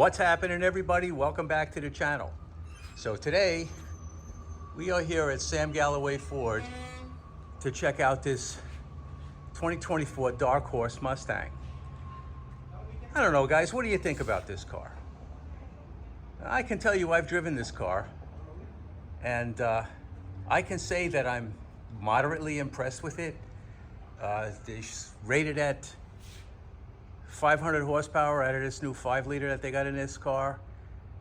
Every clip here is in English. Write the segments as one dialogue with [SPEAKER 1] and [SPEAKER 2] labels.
[SPEAKER 1] What's happening, everybody? Welcome back to the channel. So today we are here at Sam Galloway Ford to check out this 2024 Dark Horse Mustang. I don't know, guys, what do you think about this car? I can tell you I've driven this car, and I can say that I'm moderately impressed with it. It's rated at 500 horsepower out of this new 5-liter that they got in this car.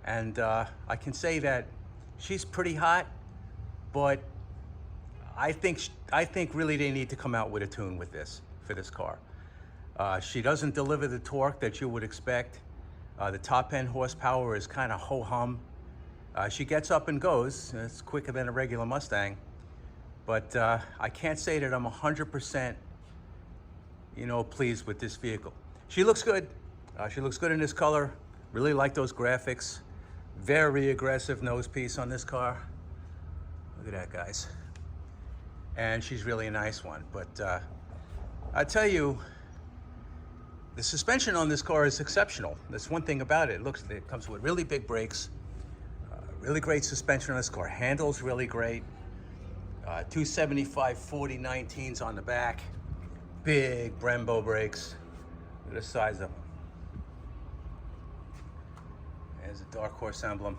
[SPEAKER 1] And I can say that she's pretty hot, but I think really they need to come out with a tune with this, for this car. She doesn't deliver the torque that you would expect. The top end horsepower is kind of ho-hum. She gets up and goes. It's quicker than a regular Mustang. But I can't say that I'm 100%, pleased with this vehicle. She looks good. She looks good in this color. Really like those graphics. Very aggressive nose piece on this car. Look at that, guys. And she's really a nice one. But I tell you, the suspension on this car is exceptional. That's one thing about it. It comes with really big brakes. Really great suspension on this car. Handles really great. 275/40 19s on the back. Big Brembo brakes. Look at the size of them. There's a Dark Horse emblem.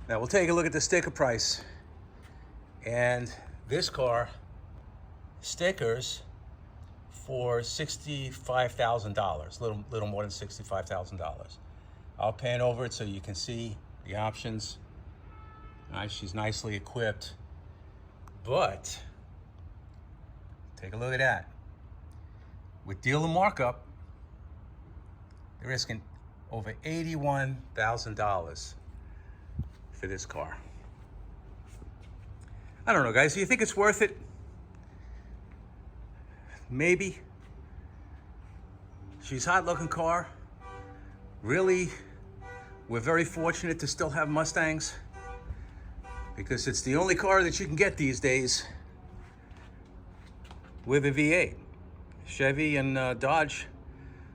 [SPEAKER 1] Now we'll take a look at the sticker price. And this car, stickers for $65,000, little more than $65,000. I'll pan over it so you can see the options. Nice, she's nicely equipped. But take a look at that. With dealer markup, they're risking over $81,000 for this car. I don't know, guys. Do you think it's worth it? Maybe. She's a hot-looking car. Really, we're very fortunate to still have Mustangs, because it's the only car that you can get these days with a V8. Chevy and Dodge,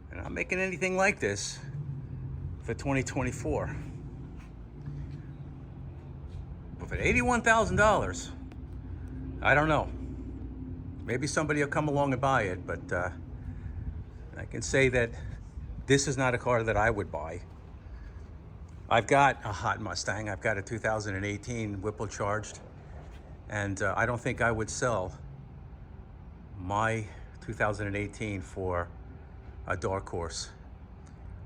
[SPEAKER 1] and I'm making anything like this for 2024. But for $81,000, I don't know. Maybe somebody will come along and buy it, but I can say that this is not a car that I would buy. I've got a hot Mustang. I've got a 2018 Whipple charged, and I don't think I would sell my 2018 for a Dark Horse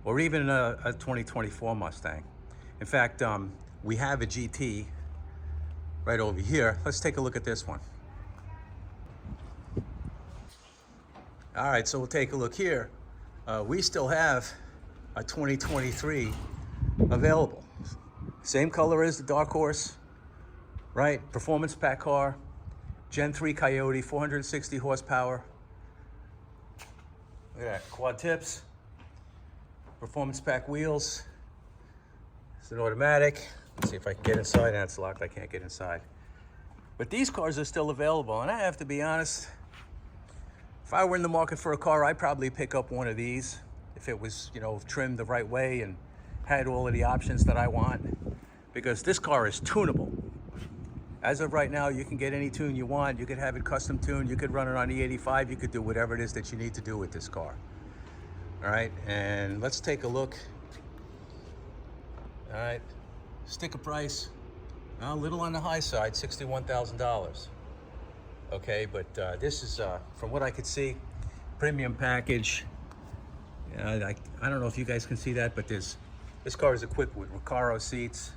[SPEAKER 1] or even a 2024 Mustang. In fact, we have a GT right over here. Let's take a look at this one. All right, so we'll take a look here. We still have a 2023 available. Same color as the Dark Horse, right? Performance pack car, Gen 3 Coyote, 460 horsepower. Look at that, quad tips, performance pack wheels. It's an automatic. Let's see if I can get inside. That's locked, I can't get inside. But these cars are still available, and I have to be honest, if I were in the market for a car, I'd probably pick up one of these if it was, trimmed the right way and had all of the options that I want, because this car is tunable. As of right now, you can get any tune you want. You could have it custom tuned. You could run it on the 85. You could do whatever it is that you need to do with this car. All right, and let's take a look. All right, sticker price, a little on the high side, $61,000. Okay, but this is, from what I could see, premium package. I don't know if you guys can see that, but this car is equipped with Recaro seats,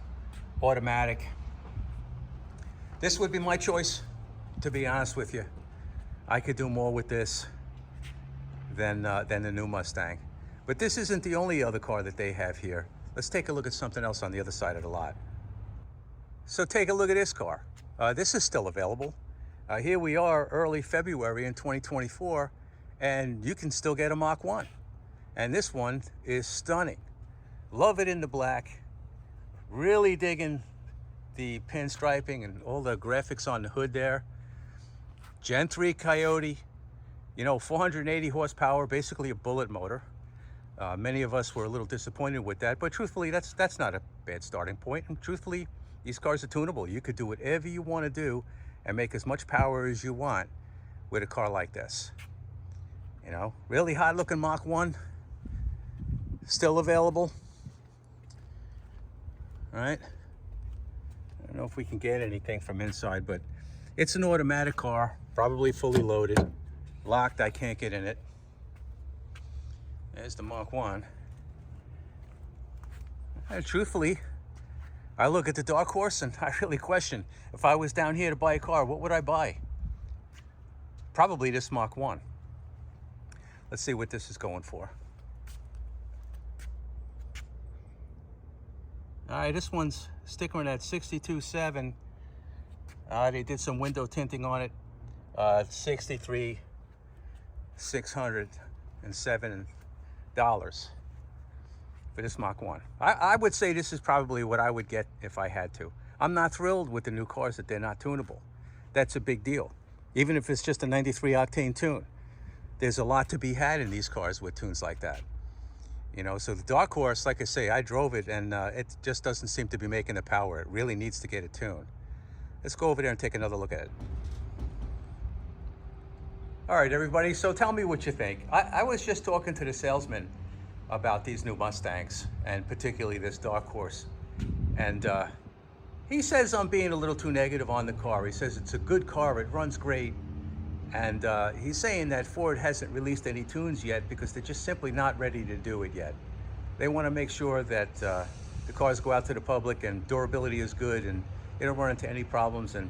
[SPEAKER 1] automatic. This would be my choice, to be honest with you. I could do more with this than the new Mustang. But this isn't the only other car that they have here. Let's take a look at something else on the other side of the lot. So take a look at this car. This is still available. Here we are, early February in 2024, and you can still get a Mach 1. And this one is stunning. Love it in the black. Really digging the pinstriping and all the graphics on the hood there. Gen 3 Coyote, 480 horsepower, basically a bullet motor. Many of us were a little disappointed with that, but truthfully, that's not a bad starting point. And truthfully, these cars are tunable. You could do whatever you want to do and make as much power as you want with a car like this. You know, really hot looking Mach 1, still available. All right. I don't know if we can get anything from inside, but it's an automatic car, probably fully loaded, locked. I can't get in it. There's the Mach 1. And truthfully, I look at the Dark Horse and I really question, if I was down here to buy a car, what would I buy? Probably this Mach 1. Let's see what this is going for. All right, this one's sticking at 62.7. They did some window tinting on it. 63,607 dollars for this Mach 1. I would say this is probably what I would get if I had to. I'm not thrilled with the new cars that they're not tunable. That's a big deal. Even if it's just a 93 octane tune, there's a lot to be had in these cars with tunes like that. You know, so the Dark Horse, like I say, I drove it and it just doesn't seem to be making the power. It really needs to get a tune. Let's go over there and take another look at it. All right, everybody, so tell me what you think. I was just talking to the salesman about these new Mustangs, and particularly this Dark Horse. And he says I'm being a little too negative on the car. He says it's a good car, it runs great. And he's saying that Ford hasn't released any tunes yet because they're just simply not ready to do it yet. They want to make sure that the cars go out to the public and durability is good and they don't run into any problems. And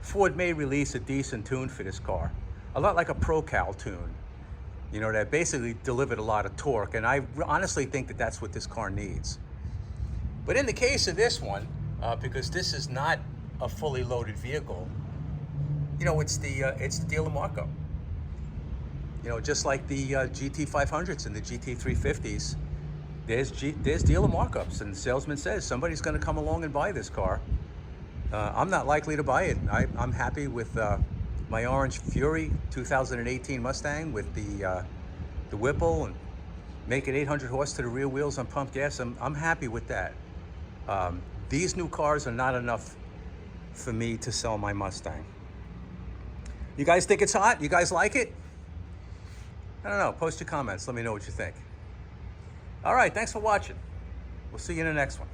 [SPEAKER 1] Ford may release a decent tune for this car, a lot like a Pro-Cal tune, you know, that basically delivered a lot of torque. And I honestly think that that's what this car needs. But in the case of this one, because this is not a fully loaded vehicle, you know, it's the dealer markup. You know, just like the GT500s and the GT350s, there's dealer markups, and the salesman says somebody's going to come along and buy this car. I'm not likely to buy it. I'm happy with my Orange Fury 2018 Mustang with the Whipple and making 800 horse to the rear wheels on pump gas. I'm happy with that. These new cars are not enough for me to sell my Mustang. You guys think it's hot? You guys like it? I don't know. Post your comments. Let me know what you think. All right. Thanks for watching. We'll see you in the next one.